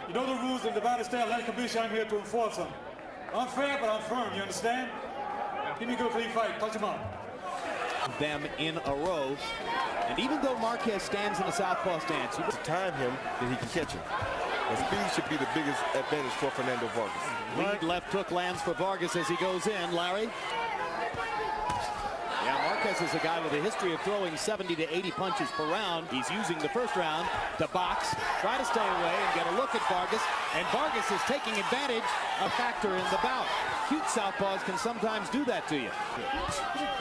You know the rules of the battle style. Like Kabish, I'm here to enforce them. I'm fair, but I'm firm. You understand? Give me a good clean fight. Touch him up. Them in a row. And even though Marquez stands in a southpaw stance, to time him that he can catch him. The speed should be the biggest advantage for Fernando Vargas. Lead left hook lands for Vargas as he goes in. Larry. Yeah, Marquez is a guy with a history of throwing 70 to 80 punches per round. He's using the first round to box, try to stay away and get a look at Vargas. And Vargas is taking advantage of Hector in the bout. Cute southpaws can sometimes do that to you.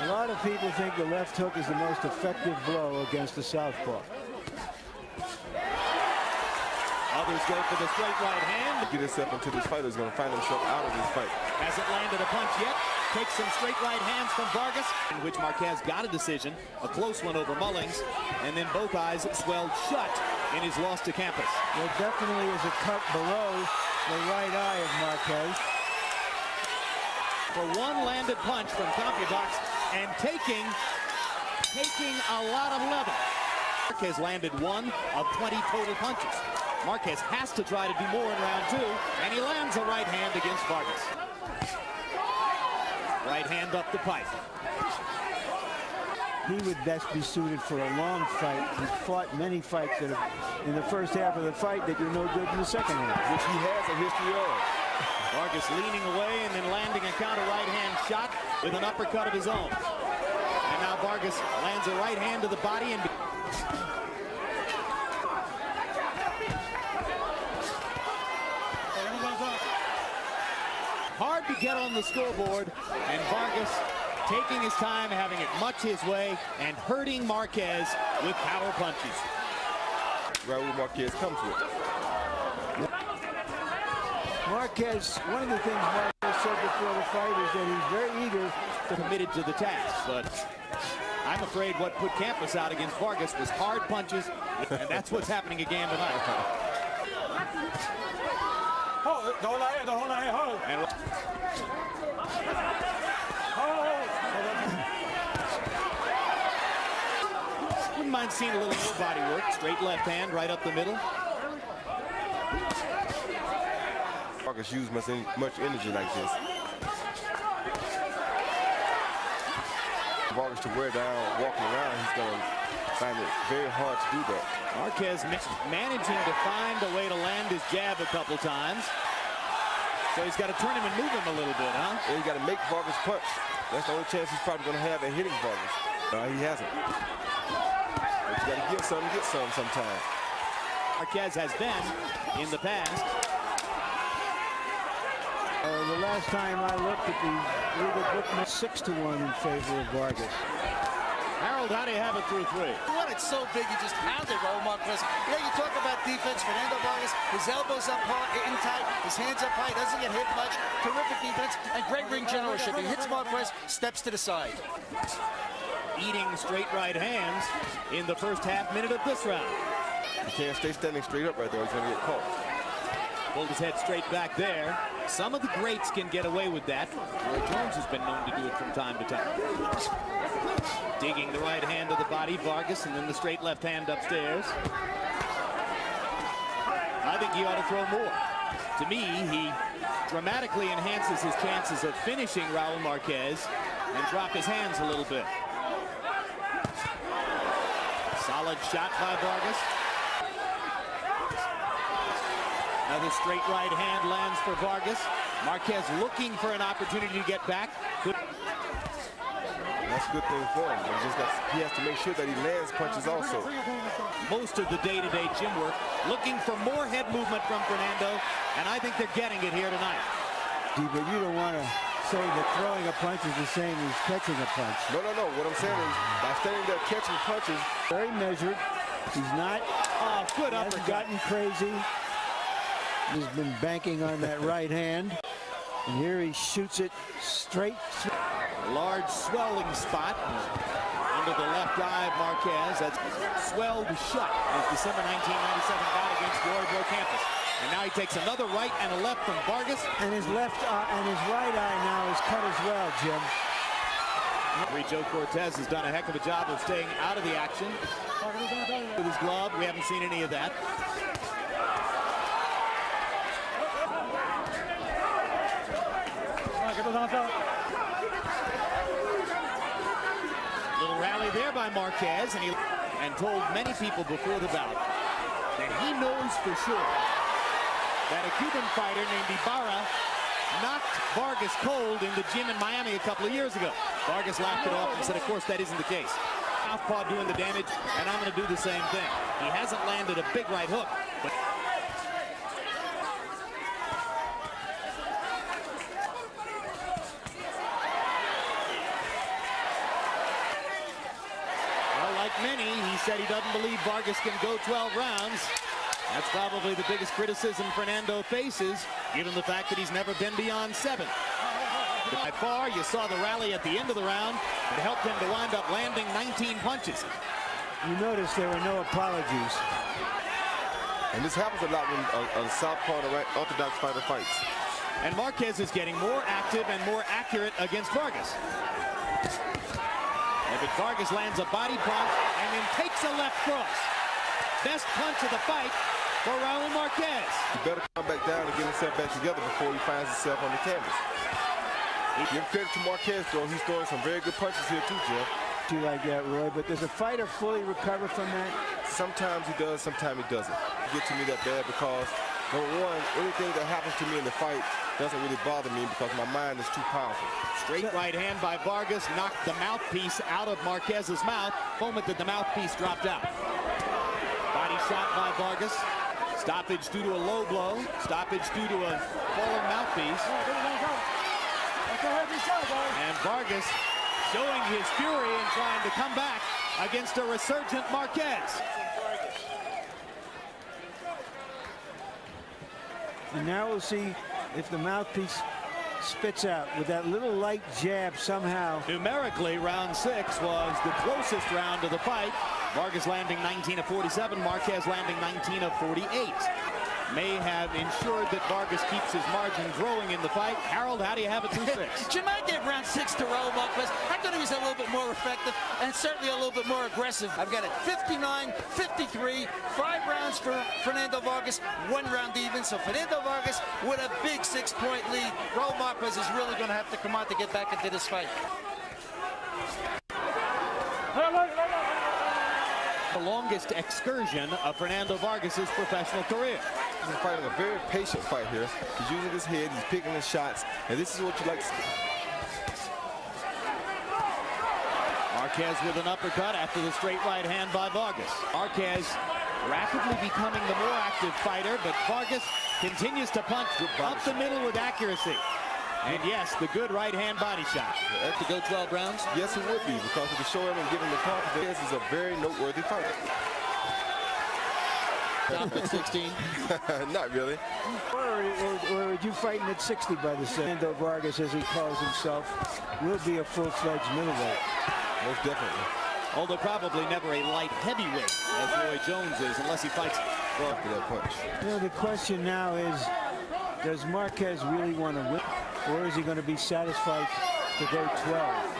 A lot of people think the left hook is the most effective blow against the southpaw. Others go for the straight right hand. Get himself into this fight, he's going to find himself out of this fight. Hasn't landed a punch yet. Takes some straight right hands from Vargas, in which Marquez got a decision, a close one over Mullings, and then both eyes swelled shut in his loss to Campas. There definitely is a cut below the right eye of Marquez. For one landed punch from Campas and taking a lot of level. Marquez landed 1 of 20 total punches. Marquez has to try to do more in round 2, and he lands a right hand against Vargas. Right hand up the pipe. He would best be suited for a long fight. He's fought many fights that have, in the first half of the fight that you're no good in the second half. Which he has a history of. Vargas leaning away and then landing a counter right hand shot with an uppercut of his own. And now Vargas lands a right hand to the body and hard to get on the scoreboard, and Vargas taking his time, having it much his way, and hurting Marquez with power punches. Raul Marquez comes with. Marquez, one of the things Marquez said before the fight is that he's very eager, committed to the task, but I'm afraid what put Campas out against Vargas was hard punches, and that's what's happening again tonight. And wouldn't mind seeing a little more body work. Straight left hand right up the middle. Vargas used much energy like this. Vargas to wear down, walking around, he's going to find it very hard to do that. Marquez managing to find a way to land his jab a couple times. So he's got to turn him and move him a little bit, huh? And you got to make Vargas punch. That's the only chance he's probably going to have at hitting Vargas. He hasn't. But you got to give some, get some sometimes. Marquez has been in the past. The last time I looked at the legal book, 6-1 in favor of Vargas. Harold, how do you have it through 3? When it's so big, you just pounded Raul Marquez. You talk about defense. Fernando Vargas, his elbows up hard, in tight, his hands up high, doesn't get hit much. Terrific defense and great ring generalship. He hits Marquez, steps to the side. Eating straight right hands in the first half minute of this round. He can't stay standing straight up right there. He's going to get caught. Pulled his head straight back there. Some of the greats can get away with that. Roy Jones has been known to do it from time to time. Digging the right hand to the body, Vargas, and then the straight left hand upstairs. I think he ought to throw more. To me, he dramatically enhances his chances of finishing Raul Marquez and drop his hands a little bit. Solid shot by Vargas. Another straight right hand lands for Vargas. Marquez looking for an opportunity to get back. Good. That's a good thing for him. He has to make sure that he lands punches also. Most of the day-to-day gym work, looking for more head movement from Fernando, and I think they're getting it here tonight. But you don't want to say that throwing a punch is the same as catching a punch. No. What I'm saying is, by standing there catching punches, very measured. He's not. Oh, good uppercut. Hasn't gotten crazy. He's been banking on that right hand, and here he shoots it straight. Large swelling spot under the left eye of Marquez. That's swelled shut in his December 1997 bout against Yori Campas. And now he takes another right and a left from Vargas. And his left eye and his right eye now is cut as well, Jim. Joe Cortez has done a heck of a job of staying out of the action. With his glove, we haven't seen any of that. Little rally there by Marquez, and told many people before the bout that he knows for sure that a Cuban fighter named Ibarra knocked Vargas cold in the gym in Miami a couple of years ago. Vargas laughed it off and said, of course, that isn't the case. Southpaw doing the damage, and I'm going to do the same thing. He hasn't landed a big right hook, but well, like many, he said he doesn't believe Vargas can go 12 rounds. That's probably the biggest criticism Fernando faces, given the fact that he's never been beyond 7. By far, you saw the rally at the end of the round. It helped him to wind up landing 19 punches. You notice there were no apologies. And this happens a lot when a southpaw and a right orthodox fighter fights. And Marquez is getting more active and more accurate against Vargas. And but Vargas lands a body punch and then takes a left cross. Best punch of the fight for Raul Marquez. He better come back down and get himself back together before he finds himself on the canvas. Give credit to Marquez, though. He's throwing some very good punches here, too, Jeff. Do you like that, Roy? But does a fighter fully recover from that? Sometimes he does, sometimes he doesn't. It gets to me that bad because, number one, anything that happens to me in the fight doesn't really bother me because my mind is too powerful. Straight right hand by Vargas knocked the mouthpiece out of Marquez's mouth. Moment that the mouthpiece dropped out. Body shot by Vargas. Stoppage due to a low blow. Stoppage due to a fallen mouthpiece. And Vargas showing his fury and trying to come back against a resurgent Marquez. And now we'll see if the mouthpiece spits out with that little light jab somehow. Numerically, round 6 was the closest round of the fight. Vargas landing 19 of 47, Marquez landing 19 of 48. May have ensured that Vargas keeps his margin growing in the fight. Harold, how do you have it through 6? Jim, I gave round 6 to Raul Marquez. I thought he was a little bit more effective and certainly a little bit more aggressive. I've got it 59, 53, 5 rounds for Fernando Vargas, 1 round even. So Fernando Vargas with a big 6-point lead. Raul Marquez is really going to have to come out to get back into this fight. The longest excursion of Fernando Vargas's professional career. He's fighting a very patient fight here. He's using his head, he's picking his shots, and this is what you like to see. Marquez with an uppercut after the straight right hand by Vargas. Marquez rapidly becoming the more active fighter, but Vargas continues to punch up the middle with accuracy. And yes, the good right hand body shot. To go 12 rounds? Yes, it would be, because it would show him and give him the confidence. This is a very noteworthy fighter. Stop at 16. Not really. Or would you fighting at 60 by the Fernando Vargas, as he calls himself, will be a full-fledged middleweight. Most definitely. Although probably never a light heavyweight, as Roy Jones is, unless he fights after that punch. You know, the question now is, does Marquez really want to win, or is he going to be satisfied to go 12?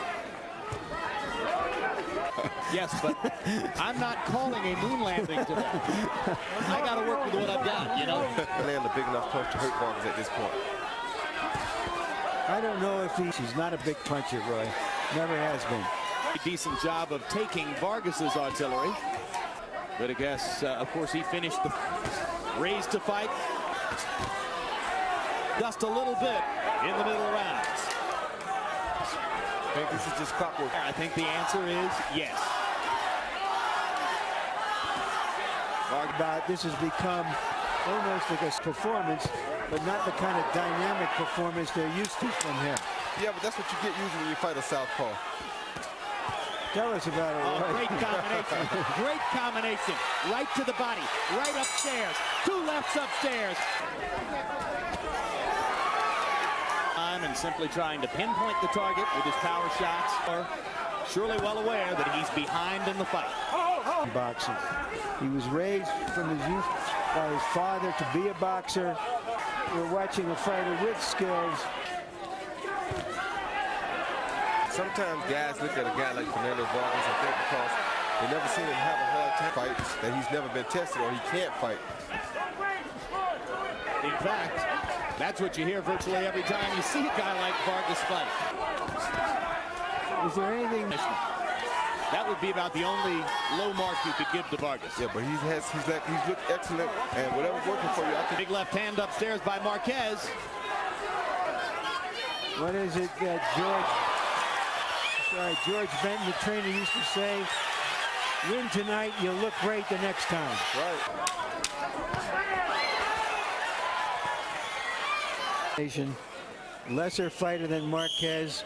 Yes, but I'm not calling a moon landing today. I got to work with what I've got, you know? Land a big enough punch to hurt Vargas at this point. I don't know if he's not a big puncher, Roy. Never has been. A decent job of taking Vargas's artillery. But I guess, of course, he finished the raised to fight just a little bit in the middle rounds. I think this is just clockwork. I think the answer is yes. This has become almost like a performance, but not the kind of dynamic performance they're used to from him. Yeah, but that's what you get usually when you fight a southpaw. Tell us about it, Roy. Great combination. Great combination. Right to the body. Right upstairs. 2 lefts upstairs. And simply trying to pinpoint the target with his power shots. Or surely well aware that he's behind in the fight. Boxing. He was raised from his youth by his father to be a boxer. We're watching a fighter with skills. Sometimes guys look at a guy like Fernando Vargas and think because they never seen him have a hard time fights that he's never been tested or he can't fight. In fact, That's what you hear virtually every time you see a guy like Vargas fight. Is there anything? That would be about the only low mark you could give to Vargas. Yeah, but he's looked excellent, and whatever's working for you, I think. Big left hand upstairs by Marquez. What is it that George Benton, the trainer, used to say? Win tonight, you'll look great the next time. Right. Lesser fighter than Marquez.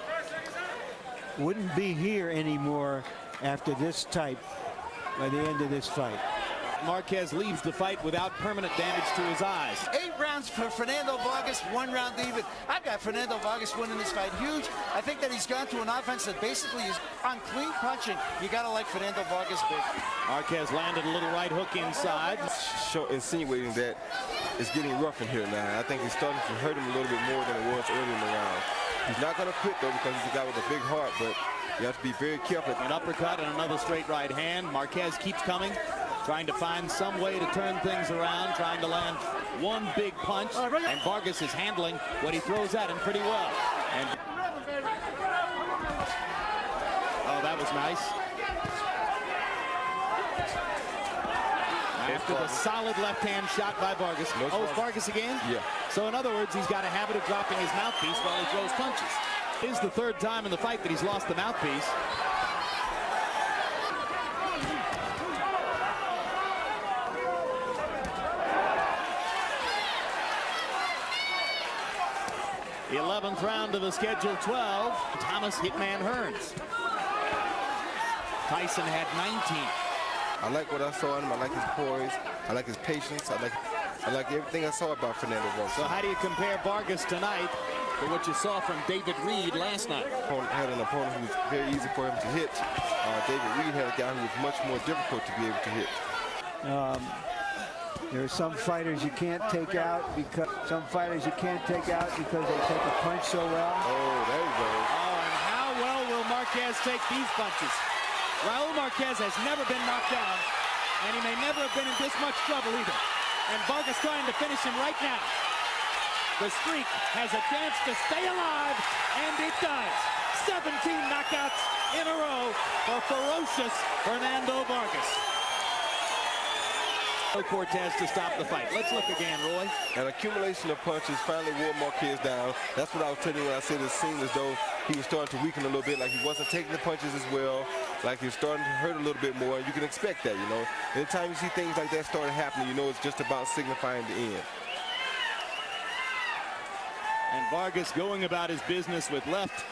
Wouldn't be here anymore after this type by the end of this fight. Marquez leaves the fight without permanent damage to his eyes. 8 rounds for Fernando Vargas, 1 round even. I've got Fernando Vargas winning this fight huge. I think that he's gone to an offense that basically is on clean punching. You got to like Fernando Vargas big. Marquez landed a little right hook inside. Insinuating that it's getting rough in here now. I think it's starting to hurt him a little bit more than it was earlier in the round. He's not going to quit, though, because he's a guy with a big heart, but you have to be very careful. An uppercut and another straight right hand. Marquez keeps coming, trying to find some way to turn things around, trying to land one big punch, and Vargas is handling what he throws at him pretty well. And oh, that was nice. After the solid left-hand shot by Vargas. Oh, it's Vargas again? Yeah. So in other words, he's got a habit of dropping his mouthpiece while he throws punches. It is the 3rd time in the fight that he's lost the mouthpiece. The 11th round of the scheduled 12. Thomas Hitman Hearns. Tyson had 19. I like what I saw in him. I like his poise. I like his patience. I like everything I saw about Fernando Vargas. So how do you compare Vargas tonight to what you saw from David Reed last night? Had an opponent who was very easy for him to hit. David Reed had a guy who was much more difficult to be able to hit. There are some fighters you can't take out because they take a punch so well. Oh, there you go. Oh, and how well will Marquez take these punches? Raul Marquez has never been knocked down, and he may never have been in this much trouble either. And Vargas trying to finish him right now. The streak has a chance to stay alive, and it does. 17 knockouts in a row for ferocious Fernando Vargas. Cortez to stop the fight. Let's look again, Roy. An accumulation of punches finally wore Marquez down. That's what I was telling you when I said it seemed as though he was starting to weaken a little bit, like he wasn't taking the punches as well, like he was starting to hurt a little bit more. You can expect that, you know. Anytime you see things like that start happening, you know it's just about signifying the end. And Vargas going about his business with left.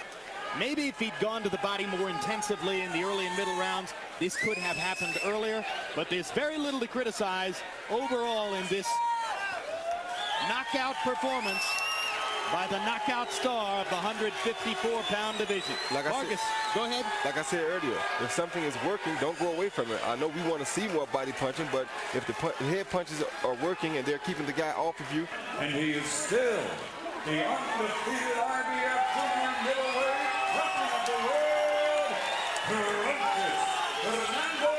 Maybe if he'd gone to the body more intensively in the early and middle rounds, this could have happened earlier. But there's very little to criticize overall in this knockout performance by the knockout star of the 154-pound division. Vargas, go ahead. Like I said earlier, if something is working, don't go away from it. I know we want to see more body punching, but if the head punches are working and they're keeping the guy off of you. And he is still the undefeated IBF junior middleweight champion of the world, Fernando